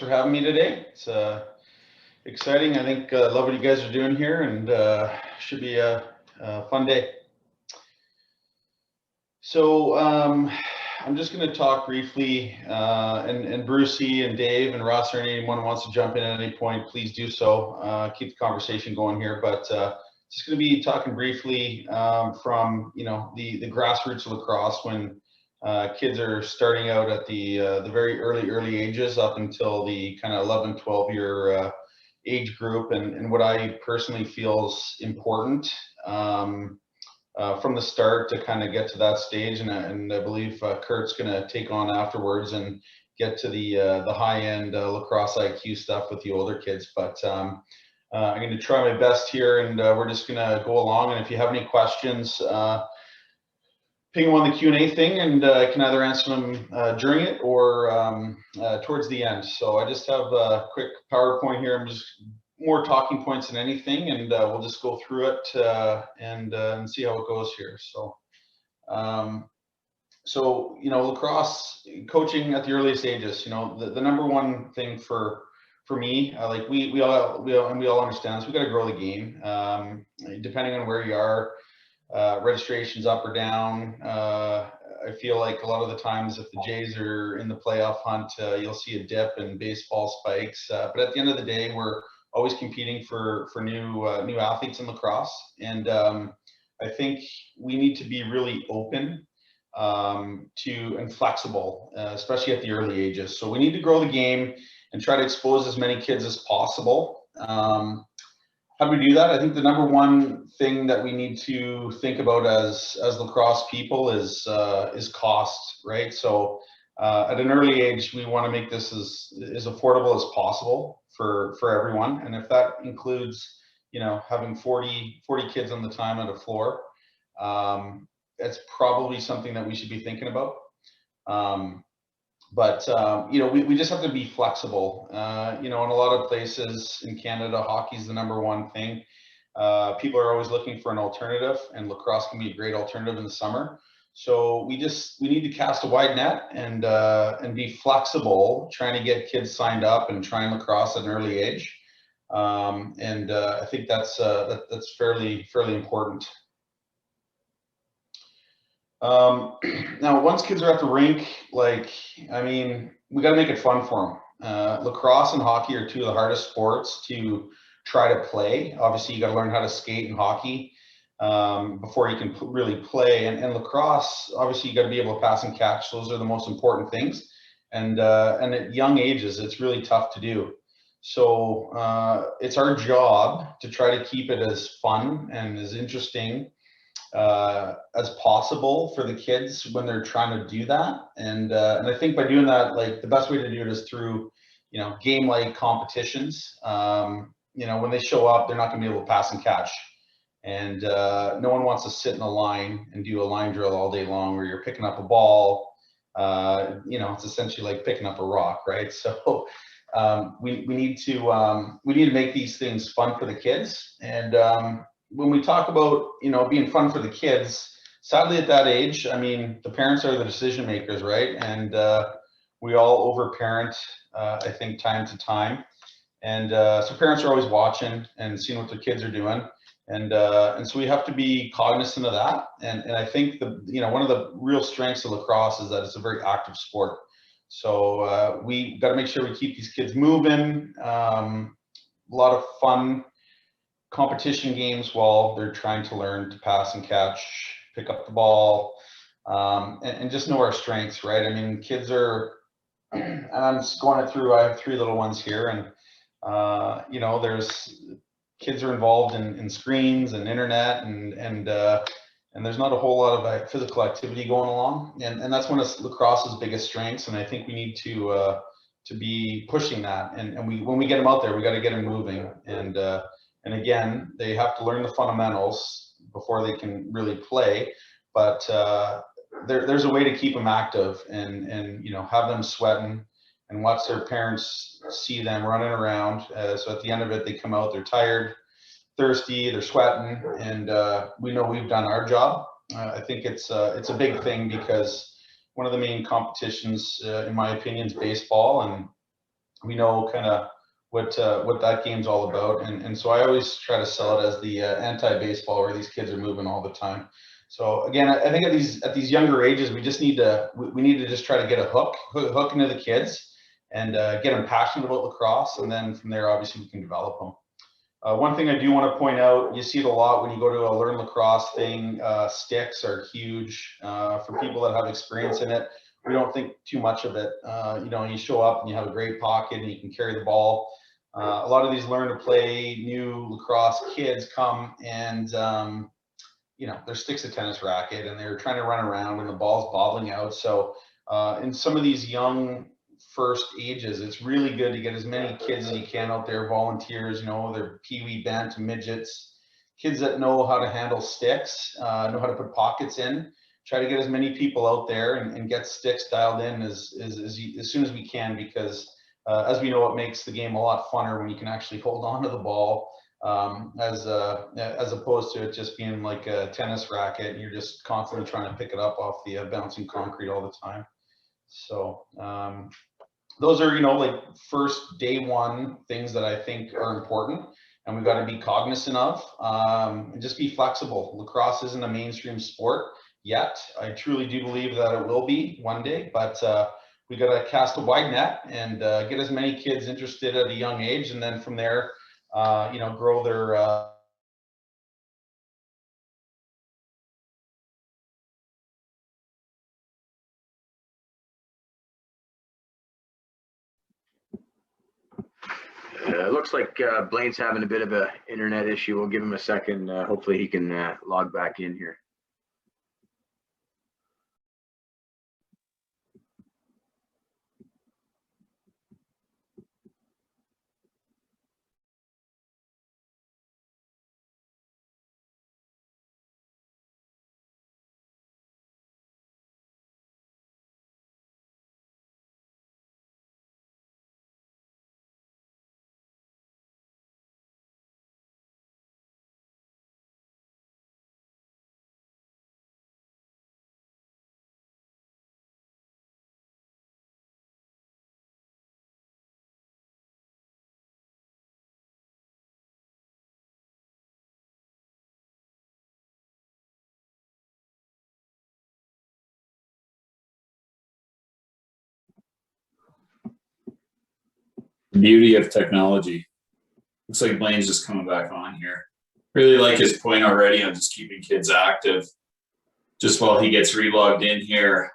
for having me today. It's exciting. I think love what you guys are doing here, and should be a fun day. So I'm just going to talk briefly, and Brucey and Dave and Ross or anyone who wants to jump in at any point, please do so. Keep the conversation going here, but just going to be talking briefly from the grassroots of lacrosse when kids are starting out at the very early ages up until the kind of 11, 12-year age group, and what I personally feel is important from the start to kind of get to that stage, and I believe Kurt's going to take on afterwards and get to the high-end lacrosse IQ stuff with the older kids. But I'm going to try my best here, and we're just going to go along. And if you have any questions, ping them on the Q&A thing, and I can either answer them during it or towards the end. So I just have a quick PowerPoint here. I'm just more talking points than anything, and we'll just go through it and see how it goes here. So, lacrosse coaching at the earliest ages. The number one thing for me, like we all understand this, we got to grow the game. Depending on where you are, registrations up or down. I feel like a lot of the times if the Jays are in the playoff hunt, you'll see a dip and baseball spikes. But at the end of the day, we're always competing for new athletes in lacrosse, and I think we need to be really open and flexible, especially at the early ages. So we need to grow the game and try to expose as many kids as possible. How do we do that? I think the number one thing that we need to think about as lacrosse people is cost, right? So at an early age, we want to make this as affordable as possible for everyone, and if that includes having 40 kids on the time at a floor, that's probably something that we should be thinking about. But we just have to be flexible. In a lot of places in Canada, hockey's the number one thing. People are always looking for an alternative, and lacrosse can be a great alternative in the summer. So we need to cast a wide net and be flexible, trying to get kids signed up and trying lacrosse at an early age. I think that's fairly important. Now, once kids are at the rink, we got to make it fun for them. Lacrosse and hockey are two of the hardest sports to try to play. Obviously, you got to learn how to skate in hockey before you can really play. And lacrosse, obviously, you got to be able to pass and catch. Those are the most important things. And at young ages, it's really tough to do. So it's our job to try to keep it as fun and as interesting as possible for the kids when they're trying to do that. And I think by doing that, the best way to do it is through, game-like competitions. When they show up, they're not going to be able to pass and catch. And no one wants to sit in a line and do a line drill all day long where you're picking up a ball. It's essentially like picking up a rock, right? So we need to make these things fun for the kids. And when we talk about being fun for the kids, sadly at that age, the parents are the decision makers, right? And we all overparent, I think, time to time. And so parents are always watching and seeing what their kids are doing. And so we have to be cognizant of that. And I think one of the real strengths of lacrosse is that it's a very active sport. So we got to make sure we keep these kids moving. A lot of fun competition games while they're trying to learn to pass and catch, pick up the ball, and just know our strengths, right? Kids are, and I'm just going it through, I have 3 little ones here, and there's kids are involved in screens and internet, and there's not a whole lot of physical activity going along, and that's one of lacrosse's biggest strengths, and I think we need to be pushing that, and when we get them out there, we got to get them moving, and again, they have to learn the fundamentals before they can really play, but there's a way to keep them active and have them sweating and watch their parents see them running around. So at the end of it, they come out, they're tired, thirsty, they're sweating, and we know we've done our job. I think it's a big thing because one of the main competitions, in my opinion, is baseball, and we know kind of what that game's all about. And so I always try to sell it as the anti-baseball, where these kids are moving all the time. So again, I think at these younger ages, we just need to just try to get a hook into the kids and get them passionate about lacrosse, and then from there, obviously, we can develop them. One thing I do want to point out, you see it a lot when you go to a Learn Lacrosse thing, sticks are huge. For people that have experience in it, we don't think too much of it. You know, you show up and you have a great pocket and you can carry the ball. A lot of these learn to play new lacrosse kids come and, you know, their stick's a tennis racket and they're trying to run around and the ball's bobbling out. So in some of these young first ages, it's really good to get as many kids as you can out there, volunteers, you know, they're peewee, bant, midgets, kids that know how to handle sticks, know how to put pockets in. Try to get as many people out there and get sticks dialed in as soon as we can, because as we know, it makes the game a lot funner when you can actually hold on to the ball, as opposed to it just being like a tennis racket and you're just constantly trying to pick it up off the bouncing concrete all the time. So those are, you know, like first day one things that I think are important and we've got to be cognizant of, and just be flexible. Lacrosse isn't a mainstream sport yet. I truly do believe that it will be one day, but we got to cast a wide net and get as many kids interested at a young age, and then from there, you know, grow their It looks like Blaine's having a bit of an internet issue. We'll give him a second. Hopefully he can log back in here. Beauty of technology. Looks like Blaine's just coming back on here. Really like his point already on just keeping kids active. Just while he gets relogged in here,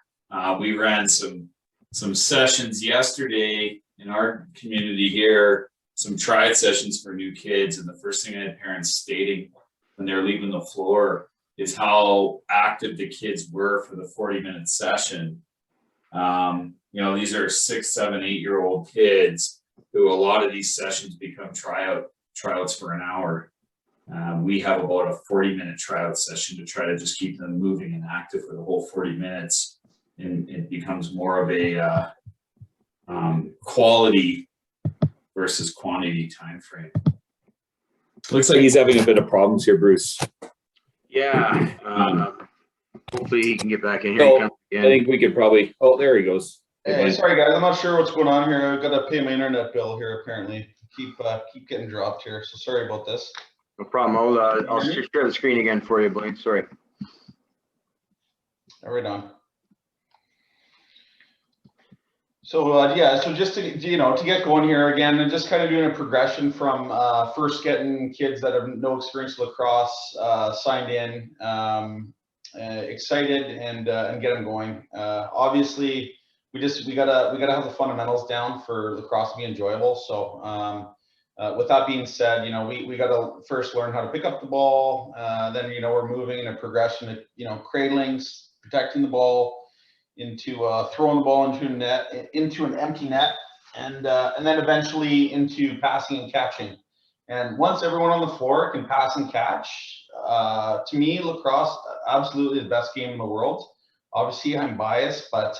we ran some sessions yesterday in our community here, some triad sessions for new kids, and the first thing I had parents stating when they're leaving the floor is how active the kids were for the 40-minute session. You know, these are 6, 7, 8-year-old kids who a lot of these sessions become tryouts for an hour. We have about a 40-minute tryout session to try to just keep them moving and active for the whole 40 minutes. And it becomes more of a quality versus quantity time frame. Looks like he's having a bit of problems here, Bruce. Yeah. Hopefully he can get back in here. So, I think we could probably, oh, there he goes. Hey, sorry guys, I'm not sure what's going on here. I've got to pay my internet bill here apparently. Keep getting dropped here, so sorry about this. No problem. I'll share the screen again for you, Blaine. Sorry. Right on. So yeah, so just to, you know, to get going here again and just kind of doing a progression from first getting kids that have no experience with lacrosse signed in, excited, and get them going. Obviously, we gotta have the fundamentals down for lacrosse to be enjoyable. So with that being said, you know, we gotta first learn how to pick up the ball. Then, you know, we're moving in a progression of, you know, cradling, protecting the ball, into throwing the ball into a net, into an empty net, and then eventually into passing and catching. And once everyone on the floor can pass and catch, to me, lacrosse absolutely the best game in the world. Obviously, I'm biased, but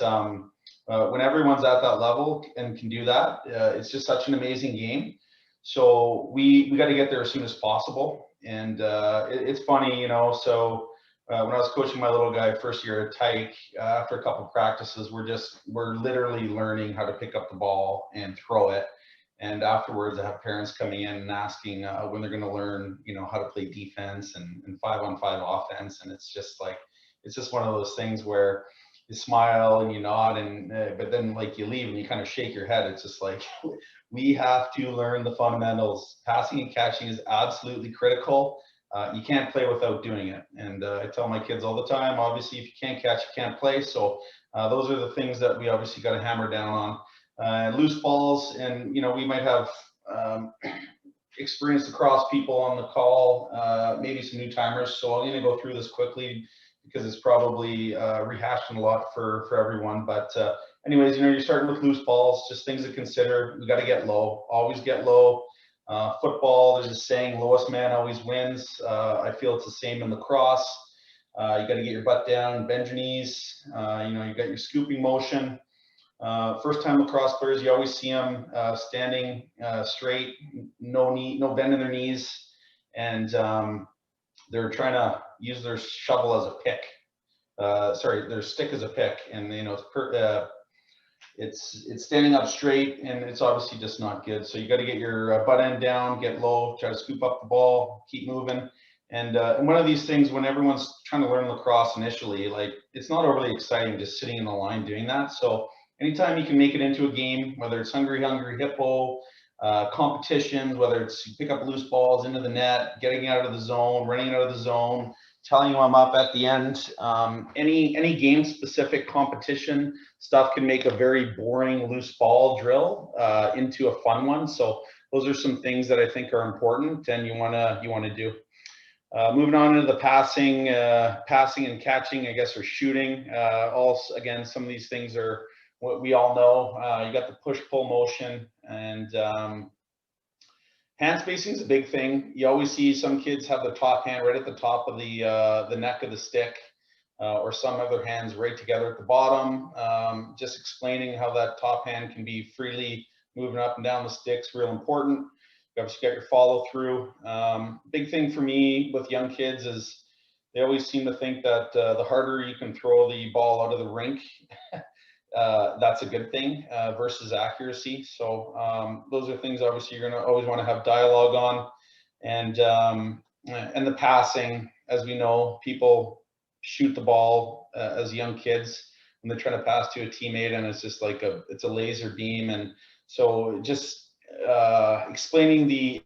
when everyone's at that level and can do that, it's just such an amazing game. So we got to get there as soon as possible. And it's funny, you know, so when I was coaching my little guy first year at Tyke, after a couple of practices, we're literally learning how to pick up the ball and throw it. And afterwards, I have parents coming in and asking when they're going to learn, you know, how to play defense and 5-on-5 offense. And it's just like, it's just one of those things where you smile and you nod, and but then like you leave and you kind of shake your head. It's just like, we have to learn the fundamentals. Passing and catching is absolutely critical. You can't play without doing it. And I tell my kids all the time, obviously, if you can't catch, you can't play. So those are the things that we obviously got to hammer down on. Loose balls, and you know, we might have experienced lacrosse people on the call, maybe some new timers. So I'm going to go through this quickly because it's probably rehashing a lot for everyone. But anyways, you know, you're starting with loose balls, just things to consider. We got to get low, always get low. Football, there's a saying, lowest man always wins. I feel it's the same in lacrosse. You got to get your butt down, bend your knees. You know, you got your scooping motion. First time lacrosse players, you always see them standing straight, no bend in their knees, and they're trying to use their shovel as a pick. Sorry, their stick as a pick, and you know, it's standing up straight, and it's obviously just not good. So you got to get your butt end down, get low, try to scoop up the ball, keep moving. And one of these things, when everyone's trying to learn lacrosse initially, like, it's not overly exciting just sitting in the line doing that. So anytime you can make it into a game, whether it's Hungry Hippo, competitions, whether it's you pick up loose balls into the net, getting out of the zone, running out of the zone, telling them I'm up at the end. Any game specific competition stuff can make a very boring loose ball drill into a fun one. So those are some things that I think are important and you wanna do. Moving on into the passing and catching, I guess, or shooting. Also, again, some of these things are what we all know. You got the push-pull motion, and hand spacing is a big thing. You always see some kids have their top hand right at the top of the neck of the stick, or some other hands right together at the bottom. Just explaining how that top hand can be freely moving up and down the sticks, real important. You obviously got your follow through. Big thing for me with young kids is they always seem to think that the harder you can throw the ball out of the rink, that's a good thing versus accuracy. So those are things obviously you're going to always want to have dialogue on. And the passing, as we know, people shoot the ball as young kids when they're trying to pass to a teammate, and it's just like it's a laser beam. And so just explaining the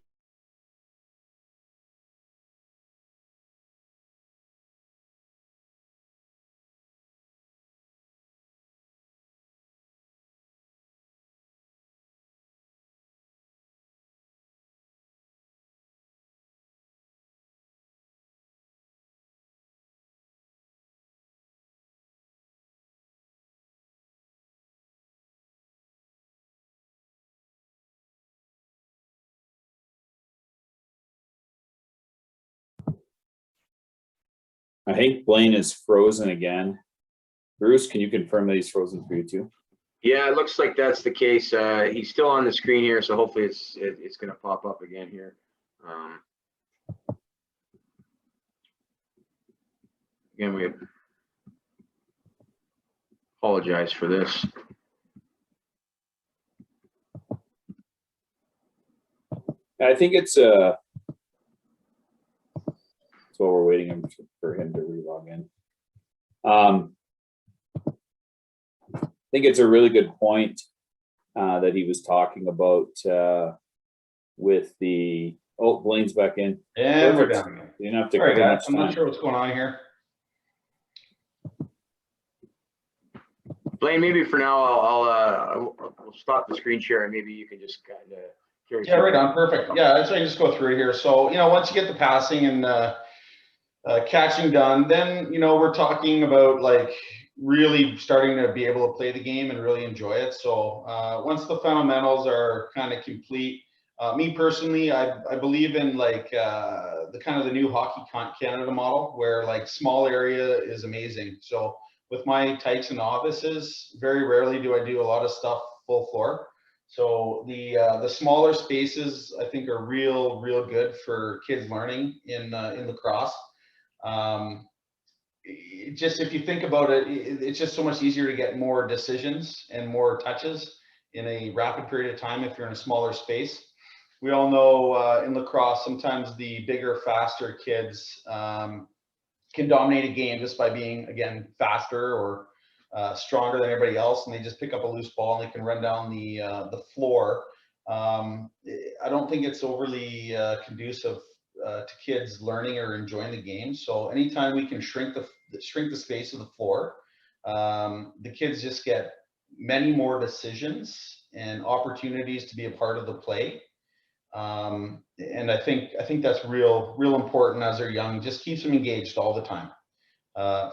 I think Blaine is frozen again. Bruce, can you confirm that he's frozen for you too? Yeah, it looks like that's the case. He's still on the screen here, so hopefully it's going to pop up again here. Again, we apologize for this. I think it's so we're waiting for him to relog in. I think it's a really good point that he was talking about with the Blaine's back in. And we're down again. You don't have to. All right, guys, I'm not sure what's going on here. Blaine, maybe for now I'll stop the screen share and maybe you can just kind of carry. Yeah, right on. Perfect. Yeah, so I just go through here. So, you know, once you get the passing and catching done, then, you know, we're talking about like really starting to be able to play the game and really enjoy it. So once the fundamentals are kind of complete, me personally, I believe in like the kind of the new Hockey Canada model where like small area is amazing. So with my tykes and novices, very rarely do I do a lot of stuff full floor. So the smaller spaces I think are real good for kids learning in lacrosse. Just if you think about it, it's just so much easier to get more decisions and more touches in a rapid period of time if you're in a smaller space. We all know in lacrosse, sometimes the bigger, faster kids can dominate a game just by being, again, faster or stronger than everybody else, and they just pick up a loose ball and they can run down the floor. I don't think it's overly conducive to kids learning or enjoying the game. So anytime we can shrink the space of the floor, the kids just get many more decisions and opportunities to be a part of the play. And I think that's real important as they're young. Just keeps them engaged all the time.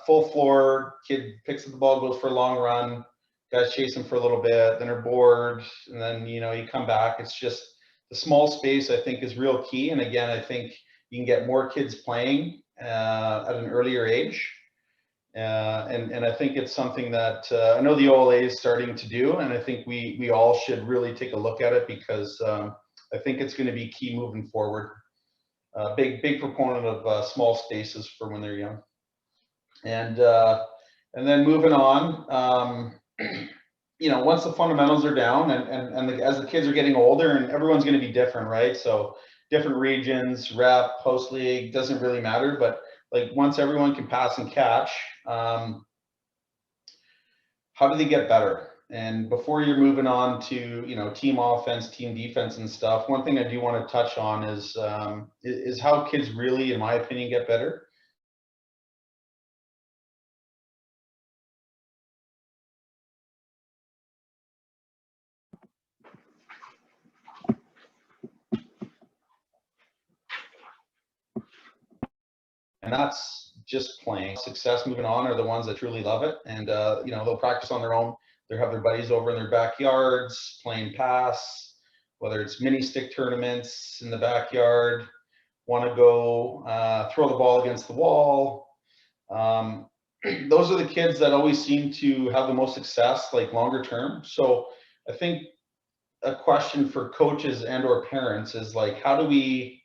Full floor, kid picks up the ball, goes for a long run, guys chase him for a little bit, then are bored, and then you come back. It's just the small space, I think, is real key. And again, I think you can get more kids playing at an earlier age. And I think it's something that I know the OLA is starting to do, and I think we all should really take a look at it, because I think it's going to be key moving forward. Big proponent of small spaces for when they're young. And then moving on, once the fundamentals are down, as the kids are getting older, and everyone's going to be different, right? So different regions, rep, post league, doesn't really matter. But like once everyone can pass and catch, how do they get better? And before you're moving on to team offense, team defense, and stuff, one thing I do want to touch on is how kids really, in my opinion, get better. And that's just playing. Success moving on are the ones that truly love it, and they'll practice on their own. They'll have their buddies over in their backyards playing pass, whether it's mini stick tournaments in the backyard, want to go throw the ball against the wall. Those are the kids that always seem to have the most success, like longer term. So I think a question for coaches and or parents is like, how do we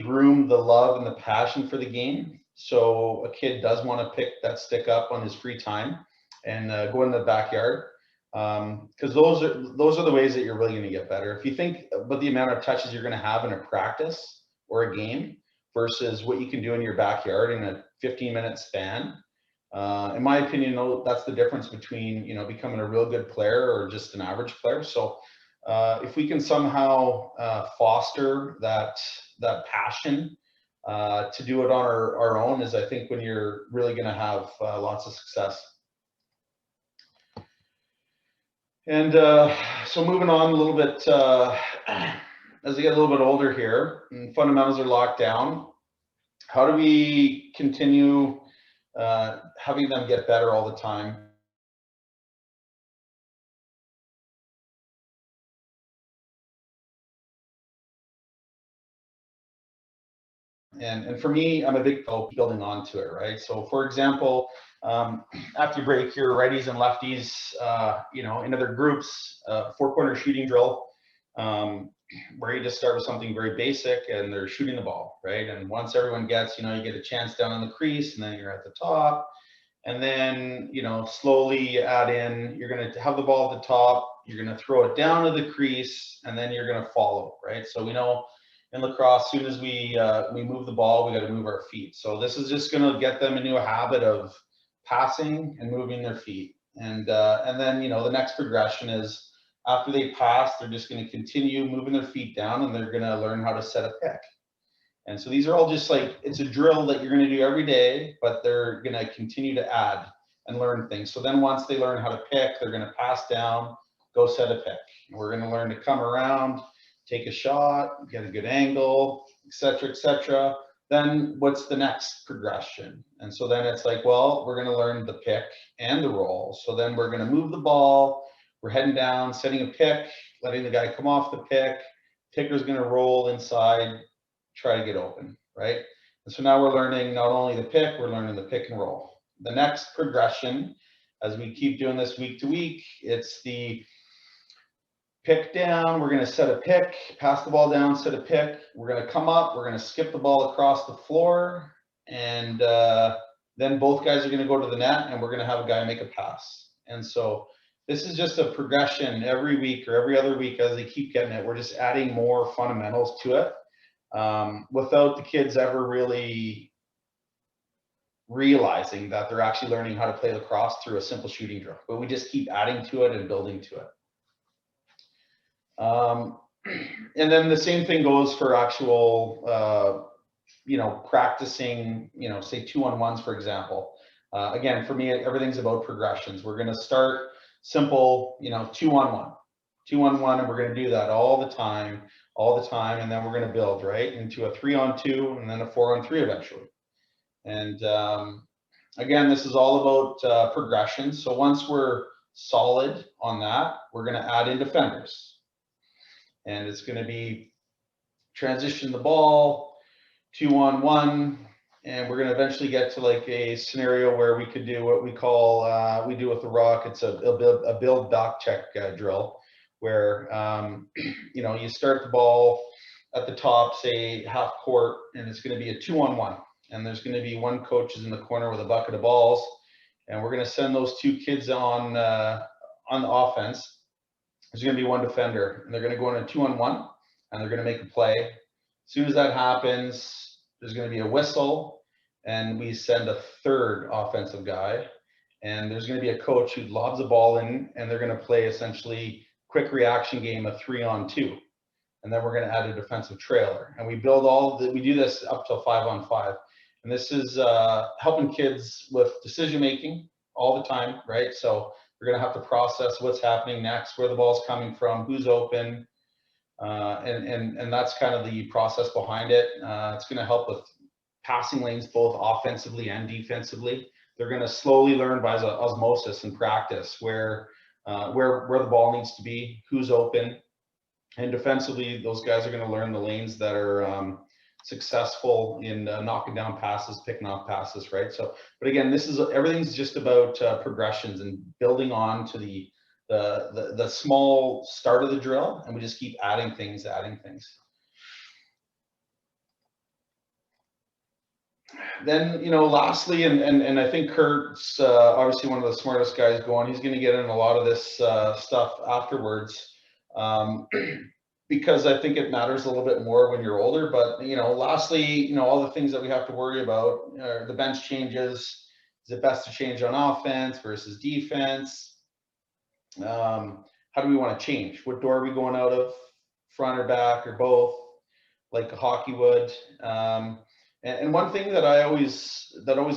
groom the love and the passion for the game, so a kid does want to pick that stick up on his free time and go in the backyard, because those are the ways that you're really going to get better. If you think about the amount of touches you're going to have in a practice or a game versus what you can do in your backyard in a 15-minute span, in my opinion, that's the difference between becoming a real good player or just an average player. So if we can somehow foster that passion to do it on our own, is I think when you're really going to have lots of success. And so moving on a little bit, as we get a little bit older here and fundamentals are locked down, how do we continue having them get better all the time? And for me, I'm a big fan of building onto it, right? So for example, after you break your righties and lefties, into their groups, four-corner shooting drill, where you just start with something very basic and they're shooting the ball, right? And once everyone gets, you get a chance down on the crease, and then you're at the top, and then, slowly add in, you're going to have the ball at the top, you're going to throw it down to the crease, and then you're going to follow, right? So we know in lacrosse, as soon as we move the ball, we got to move our feet. So this is just going to get them into a habit of passing and moving their feet. And then, the next progression is after they pass, they're just going to continue moving their feet down, and they're going to learn how to set a pick. And so these are all just like, it's a drill that you're going to do every day, but they're going to continue to add and learn things. So then once they learn how to pick, they're going to pass down, go set a pick. And we're going to learn to come around, take a shot, get a good angle, etc., etc. Then what's the next progression? And so then it's like, well, we're going to learn the pick and the roll. So then we're going to move the ball, we're heading down, setting a pick, letting the guy come off the pick, kicker's going to roll inside, try to get open, right? And so now we're learning not only the pick, we're learning the pick and roll. The next progression, as we keep doing this week to week, it's the pick down, we're going to set a pick, pass the ball down, set a pick, we're going to come up, we're going to skip the ball across the floor, and then both guys are going to go to the net, and we're going to have a guy make a pass. And so this is just a progression every week or every other week as they keep getting it. We're just adding more fundamentals to it without the kids ever really realizing that they're actually learning how to play lacrosse through a simple shooting drill. But we just keep adding to it and building to it. And then the same thing goes for actual, practicing, say 2-on-1s, for example. Again, for me, everything's about progressions. We're going to start simple, 2-on-1, and we're going to do that all the time, and then we're going to build right into a 3-on-2 and then a 4-on-3 eventually. And again, this is all about progression. So once we're solid on that, we're going to add in defenders, and it's going to be transition the ball, 2-on-1. And we're going to eventually get to like a scenario where we could do what we call, we do with the Rock, it's a build back check drill, where, you start the ball at the top, say half court, and it's going to be a 2-on-1. And there's going to be one coach is in the corner with a bucket of balls. And we're going to send those 2 kids on the offense. There's going to be 1 defender, and they're going to go in a 2-on-1, and they're going to make a play. As soon as that happens, there's going to be a whistle, and we send a 3rd offensive guy, and there's going to be a coach who lobs a ball in, and they're going to play essentially quick reaction game of 3-on-2, and then we're going to add a defensive trailer, and we build we do this up to 5-on-5, and this is helping kids with decision making all the time, right? So we're going to have to process what's happening next, where the ball's coming from, who's open. And that's kind of the process behind it. It's going to help with passing lanes, both offensively and defensively. They're going to slowly learn by osmosis and practice where the ball needs to be, who's open, and defensively, those guys are going to learn the lanes that are successful in knocking down passes, picking off passes, right? So, but again, everything's just about progressions and building on to the small start of the drill, and we just keep adding things. Then, lastly, and I think Kurt's obviously one of the smartest guys going. He's going to get in a lot of this stuff afterwards, because I think it matters a little bit more when you're older. But, lastly, all the things that we have to worry about are the bench changes. Is it best to change on offense versus defense? How do we want to change? What door are we going out of, front or back or both, like a hockey would? And one thing that always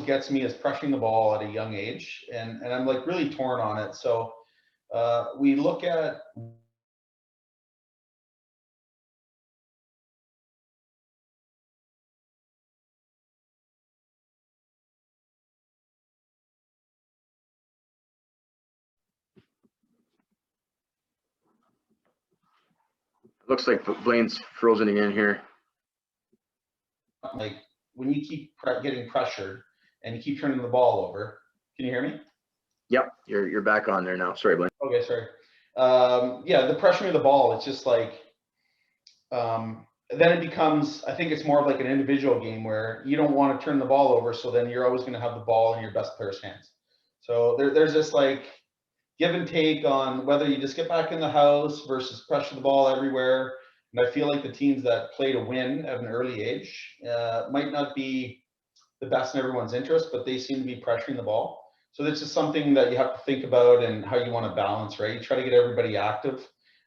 gets me is pressuring the ball at a young age, and I'm like really torn on it. So we look at Looks like Blaine's frozen again here. like when you keep getting pressured and you keep turning the ball over. Can you hear me? Yep, you're back on there now. Sorry, Blaine. Okay, sorry. Yeah, the pressuring of the ball, it's just like, then it becomes, I think it's more of like an individual game where you don't want to turn the ball over, so then you're always going to have the ball in your best player's hands. So there's this like give and take on whether you just get back in the house versus pressure the ball everywhere. And I feel like the teams that play to win at an early age might not be the best in everyone's interest, but they seem to be pressuring the ball. So this is something that you have to think about and how you want to balance, right? You try to get everybody active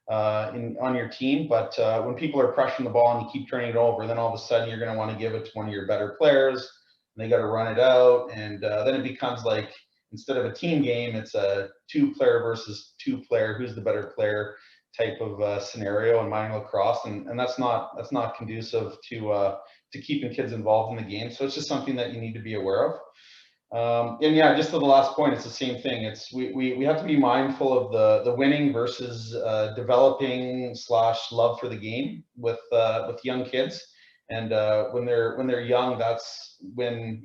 on your team, but when people are pressuring the ball and you keep turning it over, then all of a sudden you're going to want to give it to one of your better players, and they got to run it out, and then it becomes like, instead of a team game, it's a 2-player versus 2-player, who's the better player type of scenario in minor lacrosse, and that's not conducive to keeping kids involved in the game. So it's just something that you need to be aware of. And yeah, just to the last point, it's the same thing. It's we have to be mindful of the winning versus developing / love for the game with young kids. And when they're young, that's when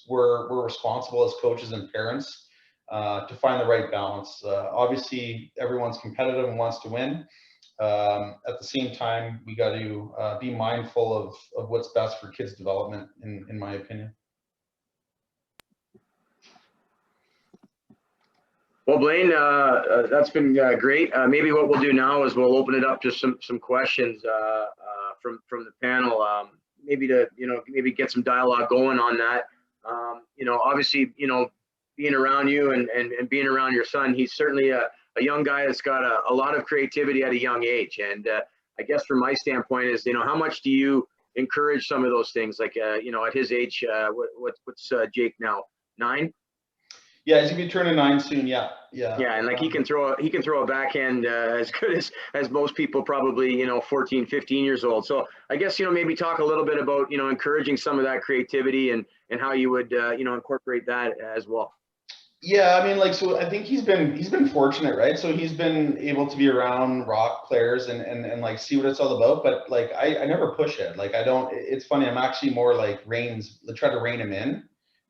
we're responsible as coaches and parents to find the right balance. Obviously, everyone's competitive and wants to win. At the same time, we got to be mindful of what's best for kids' development, in my opinion. Well, Blaine, that's been great. Maybe what we'll do now is we'll open it up to some questions from the panel. Maybe to maybe get some dialogue going on that. Obviously, being around you and being around your son, he's certainly a young guy that's got a lot of creativity at a young age. And I guess from my standpoint is, how much do you encourage some of those things? Like, at his age, what's Jake now? 9? Yeah, he's gonna be turning 9 soon. Yeah. Yeah, and like he can throw a backhand as good as most people probably 14, 15 years old. So I guess maybe talk a little bit about encouraging some of that creativity and how you would incorporate that as well. Yeah, I mean, like, so I think he's been fortunate, right? So he's been able to be around rock players and like see what it's all about. But like, I never push it. Like, I don't. It's funny. I'm actually more like try to rein him in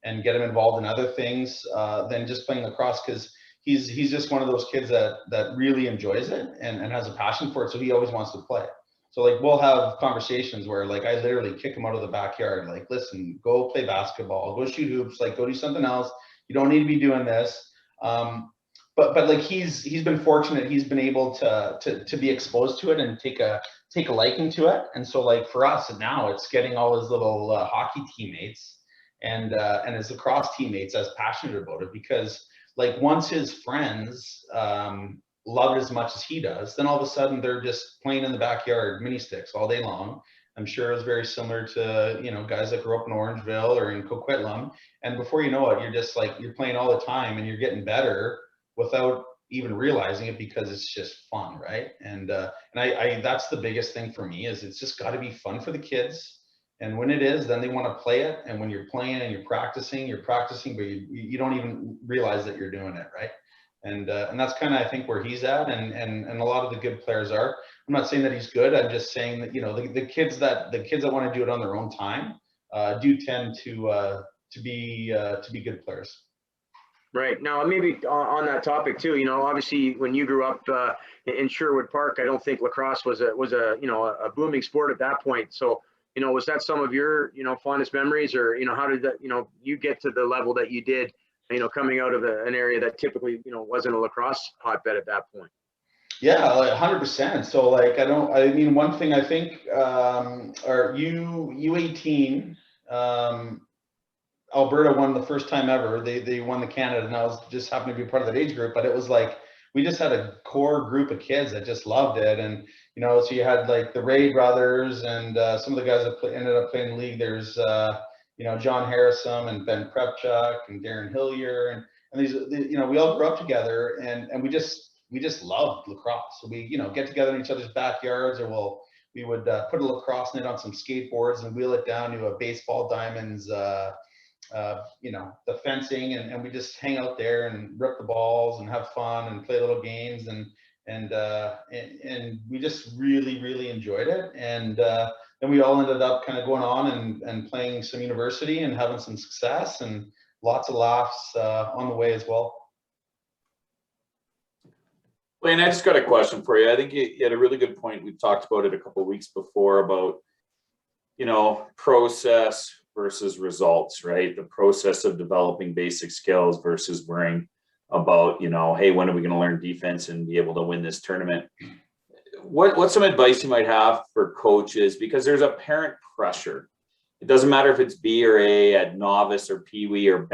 and get him involved in other things than just playing lacrosse, because he's just one of those kids that really enjoys it and has a passion for it. So he always wants to play. So like, we'll have conversations where like I literally kick him out of the backyard. Like, listen, go play basketball, go shoot hoops, like go do something else. You don't need to be doing this. But like he's been fortunate. He's been able to be exposed to it and take a liking to it. And so like for us now, it's getting all his little hockey teammates and his lacrosse teammates as passionate about it, because like once his friends love it as much as he does, then all of a sudden they're just playing in the backyard mini sticks all day long. I'm sure it's very similar to guys that grew up in Orangeville or in Coquitlam, and before you know it, you're just like you're playing all the time and you're getting better without even realizing it, because it's just fun, right? And I that's the biggest thing for me, is it's just got to be fun for the kids. And when it is, then they want to play it. And when you're playing and you're practicing, but you don't even realize that you're doing it, right? And that's kind of, I think, where he's at, and a lot of the good players are. I'm not saying that he's good. I'm just saying that the kids that want to do it on their own time do tend to be good players. Right. Now, maybe on that topic too, obviously when you grew up in Sherwood Park, I don't think lacrosse was a booming sport at that point. So, was that some of your, fondest memories, or, how did that, you get to the level that you did, coming out of an area that typically, wasn't a lacrosse hotbed at that point? Yeah, like 100%. So like, I mean, one thing I think, or U18, Alberta won the first time ever. They won the Canada, and I was just happened to be part of that age group. But it was like we just had a core group of kids that just loved it, and so you had like the Ray brothers and some of the guys that ended up playing the league. There's John Harrison and Ben Prepchuk and Darren Hillier, and these we all grew up together, and we just loved lacrosse. So we get together in each other's backyards, or we would put a lacrosse net on some skateboards and wheel it down to a baseball diamonds. The fencing, and we just hang out there and rip the balls and have fun and play little games, and we just really enjoyed it. And then we all ended up kind of going on and playing some university and having some success and lots of laughs on the way as well. Blaine, I just got a question for you. I think you had a really good point. We've talked about it a couple of weeks before about, process versus results, right? The process of developing basic skills versus worrying about, hey, when are we going to learn defense and be able to win this tournament? What's some advice you might have for coaches? Because there's a parent pressure. It doesn't matter if it's B or A at novice or peewee or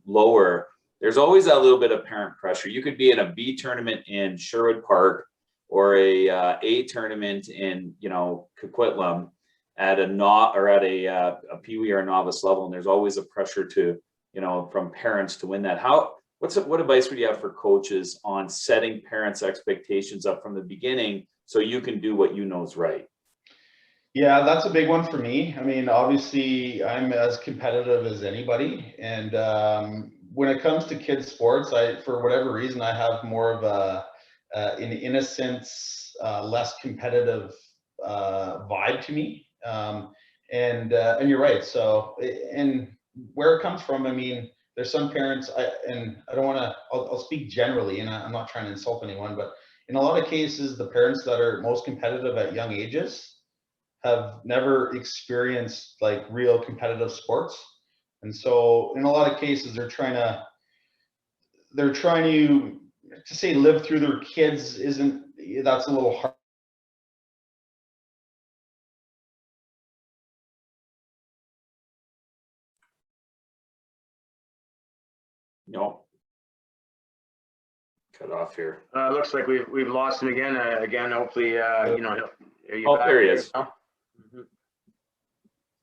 lower. There's always that little bit of parent pressure. You could be in a B tournament in Sherwood Park or a tournament in Coquitlam at a peewee or a novice level, and there's always a pressure to from parents to win that. What advice would you have for coaches on setting parents' expectations up from the beginning so you can do what you know is right? Yeah, that's a big one for me. I mean, obviously, I'm as competitive as anybody, and when it comes to kids' sports, for whatever reason, I have more of an innocence, less competitive vibe to me. And you're right. So, and where it comes from, I mean, there's some parents, and I don't want to, I'll speak generally, and I'm not trying to insult anyone, but in a lot of cases, the parents that are most competitive at young ages have never experienced like real competitive sports. And so in a lot of cases, they're trying to say live through their kids that's a little hard. No. Cut off here. Looks like we've lost him again. Hopefully, are you Oh, back there he is. now? Mhm.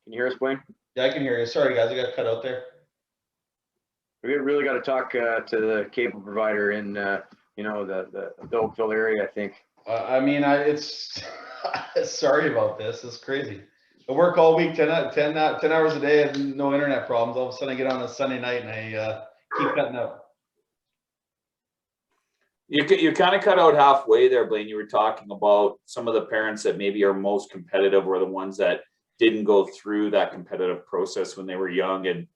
Can you hear us, Blaine? Yeah, I can hear you. Sorry, guys, I got cut out there. We really got to talk to the cable provider in the Oakville area, I think. I mean, it's sorry about this. It's crazy. I work all week, 10 hours a day, and no internet problems. All of a sudden, I get on a Sunday night and I keep cutting out. You kind of cut out halfway there, Blaine. You were talking about some of the parents that maybe are most competitive were the ones that didn't go through that competitive process when they were young. And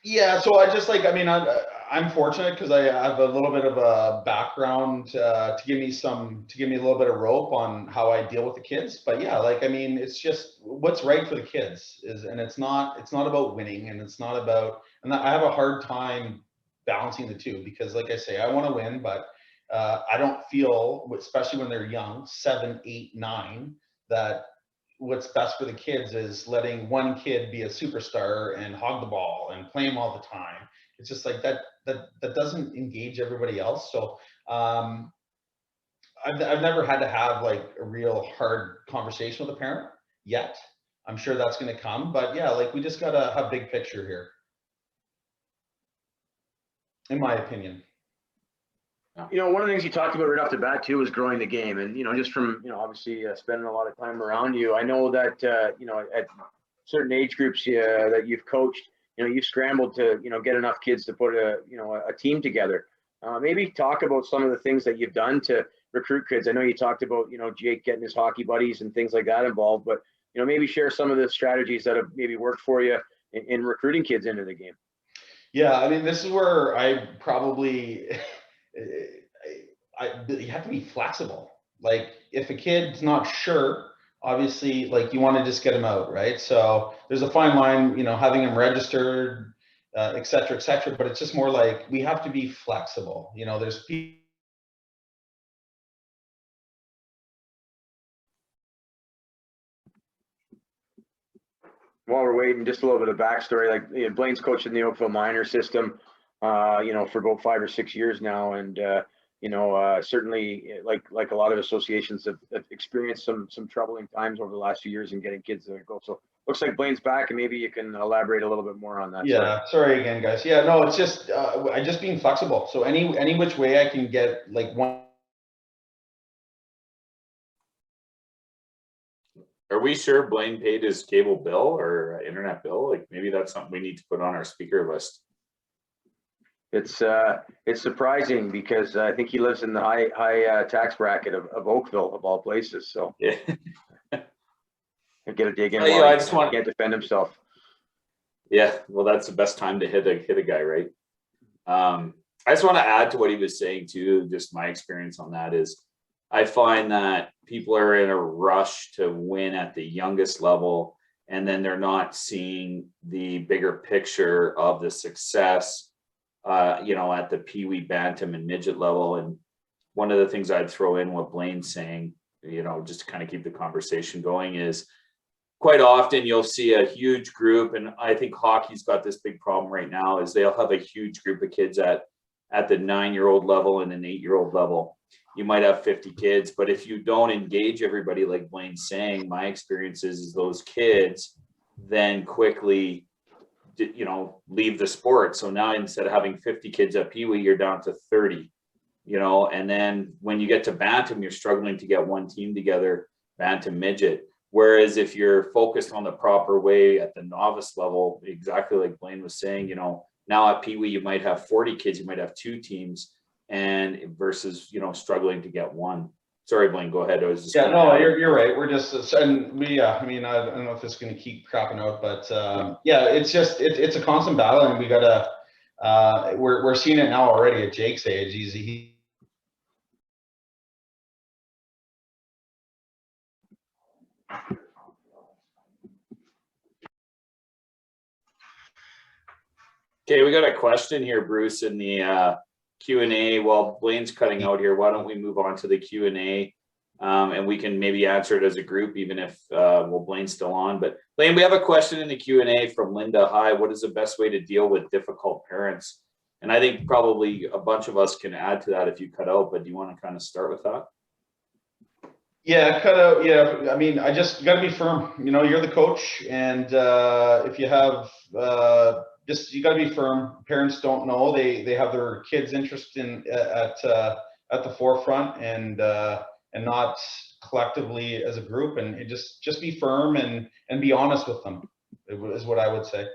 yeah, so I'm fortunate because I have a little bit of a background to give me a little bit of rope on how I deal with the kids. But yeah, it's just what's right for the kids and it's not about winning, and it's not about, and I have a hard time balancing the two, because like I say, I want to win, but I don't feel, especially when they're young, 7, 8, 9, that what's best for the kids is letting one kid be a superstar and hog the ball and play him all the time. It's just like that doesn't engage everybody else. So I've never had to have like a real hard conversation with a parent yet. I'm sure that's going to come, but yeah, like we just got to have big picture here, in my opinion. One of the things you talked about right off the bat too was growing the game, and just from obviously spending a lot of time around you, I know that at certain age groups that you've coached, you've scrambled to get enough kids to put a team together. Maybe talk about some of the things that you've done to recruit kids. I know you talked about Jake getting his hockey buddies and things like that involved, but maybe share some of the strategies that have maybe worked for you in recruiting kids into the game. Yeah, I mean, this is where I probably you have to be flexible. Like if a kid's not sure, obviously, like you want to just get them out, right? So there's a fine line, having them registered, et cetera, et cetera. But it's just more like we have to be flexible. There's people. While we're waiting, just a little bit of backstory. Like Blaine's coached in the Oakville minor system, for about 5 or 6 years now, and certainly like a lot of associations have experienced some troubling times over the last few years in getting kids to go. So looks like Blaine's back, and maybe you can elaborate a little bit more on that. Yeah, sorry again, guys. Yeah, no, it's just I just being flexible. So any which way I can get like one. are we sure Blaine paid his cable bill or internet bill? Like maybe that's something we need to put on our speaker list. It's surprising because I think he lives in the high tax bracket of Oakville, of all places. So yeah, I get a dig in. I just want can't defend himself. Yeah, well, that's the best time to hit a guy, right? I just want to add to what he was saying too. Just my experience on that is, I find that people are in a rush to win at the youngest level, and then they're not seeing the bigger picture of the success, at the Pee-wee, Bantam, and midget level. And one of the things I'd throw in what Blaine's saying, just to kind of keep the conversation going, is quite often you'll see a huge group, and I think hockey's got this big problem right now, is they'll have a huge group of kids at the 9-year-old level and an 8-year-old level. You might have 50 kids, but if you don't engage everybody, like Blaine's saying, my experience is those kids then quickly, leave the sport. So now instead of having 50 kids at Pee Wee, you're down to 30, and then when you get to Bantam, you're struggling to get one team together, Bantam midget. Whereas if you're focused on the proper way at the novice level, exactly like Blaine was saying, now at Pee Wee, you might have 40 kids, you might have 2 teams, and versus, struggling to get one. Sorry, Blaine, go ahead. I was just you're right. We're just, and we, I don't know if it's going to keep cropping out, but it's just, it's a constant battle, and we gotta, we're seeing it now already at Jake's age. Okay, we got a question here, Bruce, in the Q&A. While Blaine's cutting out here, why don't we move on to the Q&A, and we can maybe answer it as a group, even if Blaine's still on. But Blaine, we have a question in the Q&A from Linda. Hi, what is the best way to deal with difficult parents? And I think probably a bunch of us can add to that if you cut out, but do you want to kind of start with that? Yeah, cut out. Yeah, I mean, you got to be firm. You know, you're the coach, and if you have you got to be firm. Parents don't know. They have their kids' interest at the forefront, and not collectively as a group. And just be firm and be honest with them is what I would say.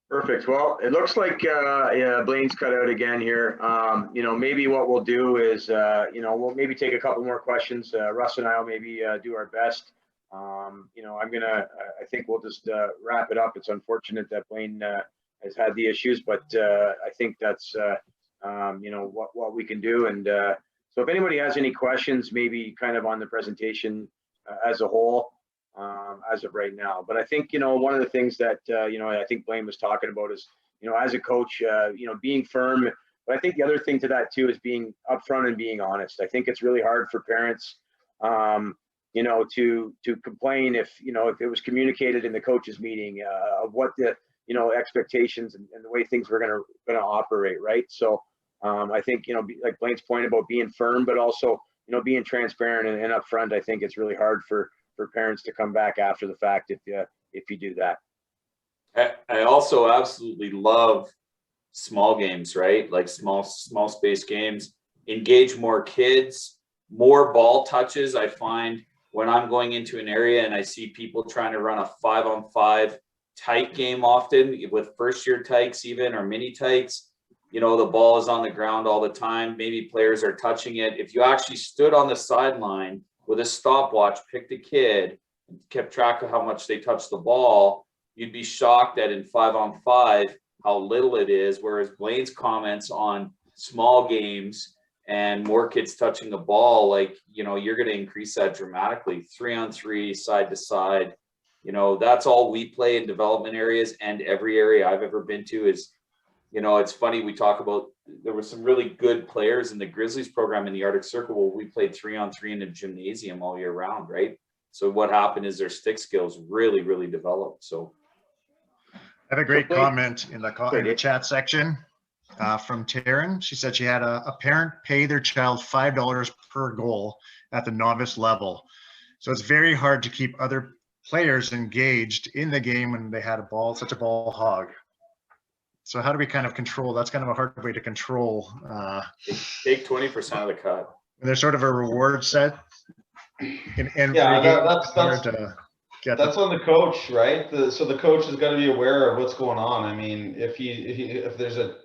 Perfect. Well, it looks like yeah, Blaine's cut out again here. You know, maybe what we'll do is you know, we'll maybe take a couple more questions. Russ and I will maybe do our best. You know, I think we'll just wrap it up. It's unfortunate that Blaine has had the issues, but I think that's you know, what we can do. And so if anybody has any questions, maybe kind of on the presentation as a whole, as of right now. But I think, you know, one of the things that, you know, I think Blaine was talking about is, you know, as a coach, you know, being firm. But I think the other thing to that too is being upfront and being honest. I think it's really hard for parents, you know, to complain if, you know, if it was communicated in the coaches meeting of what the, you know, expectations and the way things were gonna operate, right? So I think, you know, like Blaine's point about being firm, but also, you know, being transparent and upfront. I think it's really hard for parents to come back after the fact if you do that. I also absolutely love small games, right? Like small space games, engage more kids, more ball touches. I find when I'm going into an area and I see people trying to run a 5-on-5 tight game, often with first year tykes even, or mini tykes, you know, the ball is on the ground all the time. Maybe players are touching it. If you actually stood on the sideline with a stopwatch, picked a kid, and kept track of how much they touched the ball, you'd be shocked that in 5-on-5 how little it is. Whereas Blaine's comments on small games and more kids touching the ball, like, you know, you're going to increase that dramatically. 3-on-3, side to side, you know, that's all we play in development areas, and every area I've ever been to is, you know, it's funny, we talk about, there were some really good players in the Grizzlies program in the Arctic Circle where we played 3-on-3 in a gymnasium all year round, right? So what happened is their stick skills really developed. So I have a great comment in the chat section from Taryn. She said she had a parent pay their child $5 per goal at the novice level. So it's very hard to keep other players engaged in the game when they had such a ball hog. So how do we kind of control? That's kind of a hard way to control. Take 20% of the cut. And there's sort of a reward set. Yeah, that's on the coach, right? So the coach has got to be aware of what's going on. I mean, if there's a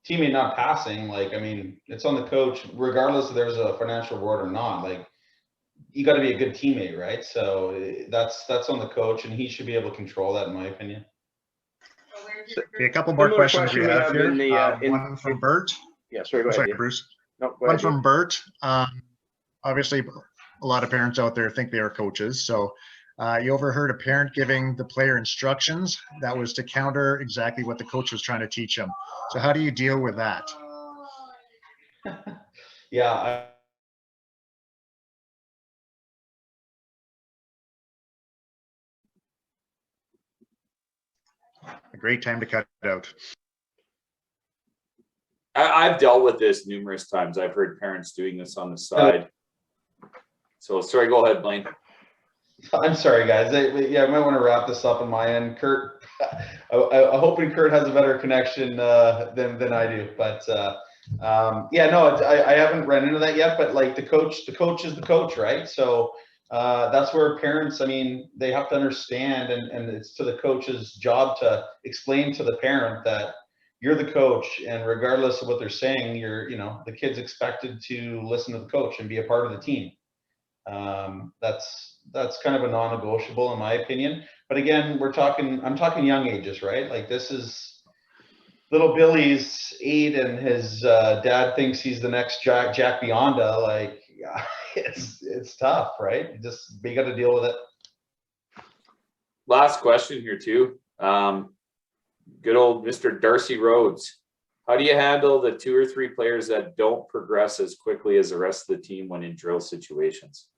teammate not passing, like, I mean, it's on the coach, regardless if there's a financial reward or not. Like, you got to be a good teammate, right? So that's on the coach, and he should be able to control that, in my opinion. A couple more questions we have here. One from Bert. Yeah, sorry, go ahead. Sorry, Bruce. No, one from Bert. Obviously, a lot of parents out there think they are coaches. So you overheard a parent giving the player instructions that was to counter exactly what the coach was trying to teach them. So how do you deal with that? Yeah. A great time to cut it out. I've dealt with this numerous times. I've heard parents doing this on the side. So sorry, go ahead, Blaine. I'm sorry, guys. Yeah, I might want to wrap this up on my end. Kurt, I'm hoping Kurt has a better connection than I do. But yeah, no, I haven't run into that yet. But like the coach is the coach, right? So that's where parents, I mean, they have to understand, and it's to the coach's job to explain to the parent that you're the coach, and regardless of what they're saying, you know, the kid's expected to listen to the coach and be a part of the team. That's kind of a non-negotiable in my opinion. But again, I'm talking young ages, right? Like, this is little Billy's 8 and his dad thinks he's the next Jack Bionda. Like, yeah, it's tough, right? You got to deal with it. Last question here too. Good old Mr. Darcy Rhodes. How do you handle the 2 or 3 players that don't progress as quickly as the rest of the team when in drill situations?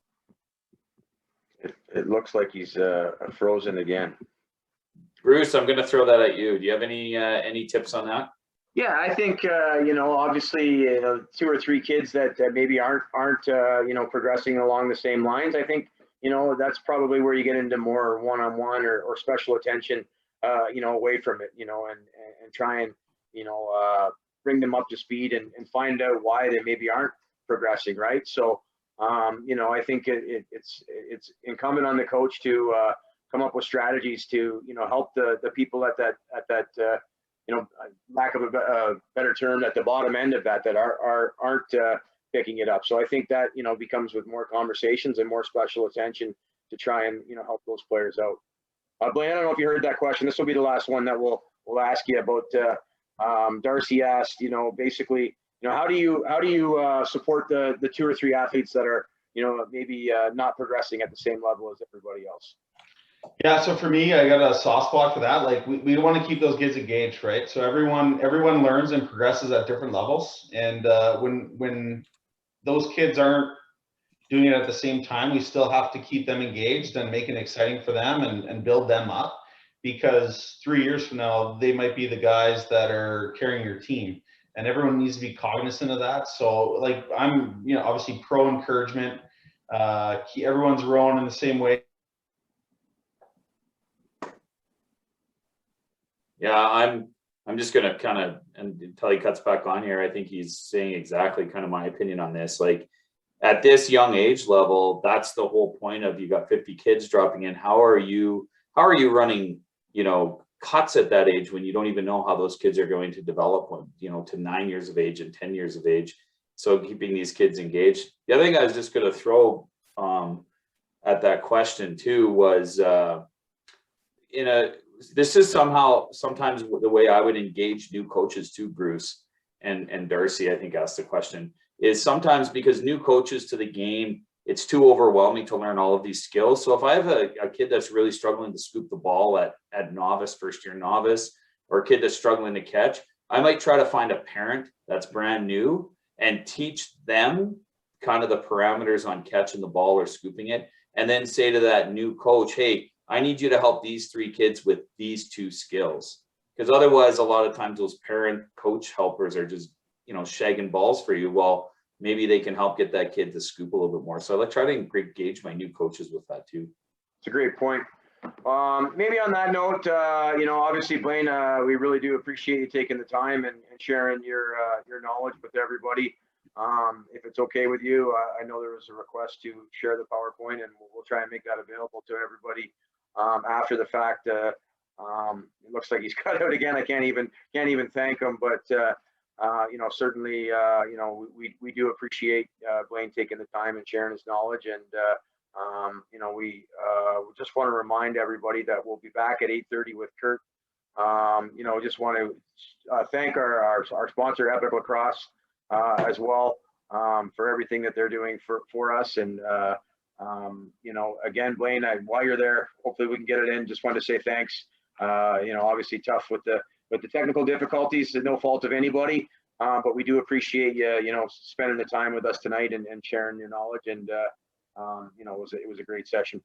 It looks like he's frozen again. Bruce, I'm going to throw that at you. Do you have any tips on that? Yeah, I think obviously 2 or 3 kids that maybe aren't progressing along the same lines. I think that's probably where you get into more one-on-one or special attention away from it, and try and bring them up to speed and find out why they maybe aren't progressing, right? So I think it's incumbent on the coach to come up with strategies to help the people at that lack of a better term, at the bottom end of that aren't picking it up. So I think that becomes with more conversations and more special attention to try and help those players out. Blaine, I don't know if you heard that question. This will be the last one that we'll ask you about. Darcy asked, basically, how do you support the 2 or 3 athletes that are maybe not progressing at the same level as everybody else? Yeah, so for me, I got a soft spot for that. Like we want to keep those kids engaged, right? So everyone learns and progresses at different levels, and when those kids aren't doing it at the same time, we still have to keep them engaged and make it exciting for them and build them up, because 3 years from now they might be the guys that are carrying your team, and everyone needs to be cognizant of that. So like I'm obviously pro encouragement. Everyone's rowing in the same way. Yeah, I'm just gonna kind of, until he cuts back on here, I think he's saying exactly kind of my opinion on this. Like at this young age level, that's the whole point of, you got 50 kids dropping in. How are you running, cuts at that age when you don't even know how those kids are going to develop to 9 years of age and 10 years of age? So keeping these kids engaged. The other thing I was just gonna throw at that question too was this is sometimes the way I would engage new coaches too, Bruce and Darcy, I think asked the question, is sometimes because new coaches to the game, it's too overwhelming to learn all of these skills. So if I have a kid that's really struggling to scoop the ball at novice, first year novice, or a kid that's struggling to catch, I might try to find a parent that's brand new and teach them kind of the parameters on catching the ball or scooping it. And then say to that new coach, hey, I need you to help these 3 kids with these 2 skills. Because otherwise, a lot of times those parent coach helpers are just, shagging balls for you. Well, maybe they can help get that kid to scoop a little bit more. So I try to engage my new coaches with that too. It's a great point. Maybe on that note, obviously, Blaine, we really do appreciate you taking the time and sharing your knowledge with everybody. If it's okay with you, I know there was a request to share the PowerPoint, and we'll try and make that available to everybody after the fact. It looks like he's cut out again. I can't even thank him, but certainly we do appreciate Blaine taking the time and sharing his knowledge, and we just want to remind everybody that we'll be back at 8:30 with Kurt. Just want to thank our sponsor, Epic Lacrosse, as well, for everything that they're doing for us. And again, Blaine, while you're there, hopefully we can get it in. Just wanted to say thanks. Obviously tough with the technical difficulties, no fault of anybody, but we do appreciate you, spending the time with us tonight and sharing your knowledge. And it was a great session.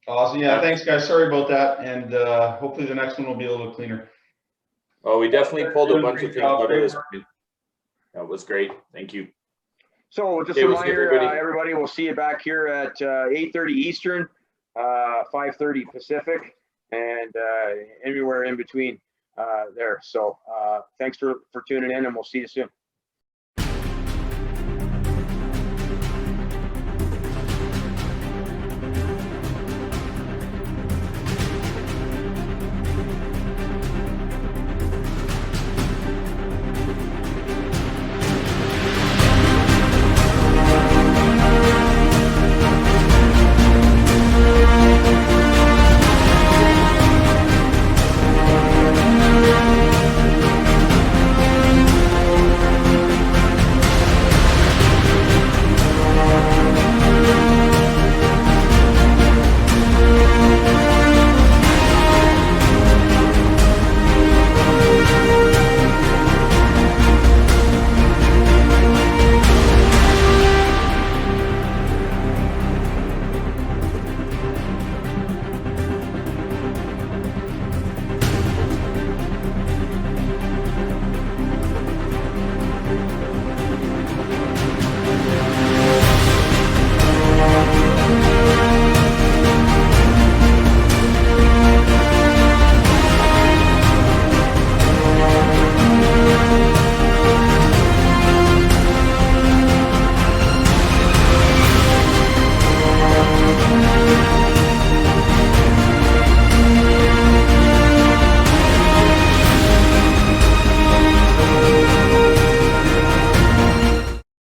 Awesome. Yeah, thanks guys. Sorry about that, and hopefully the next one will be a little cleaner. Oh, we definitely pulled a bunch of things out of this. That was great. Thank you. So just a reminder, everybody, we'll see you back here at 8:30 Eastern, 5:30 Pacific, and anywhere in between there. So thanks for tuning in, and we'll see you soon.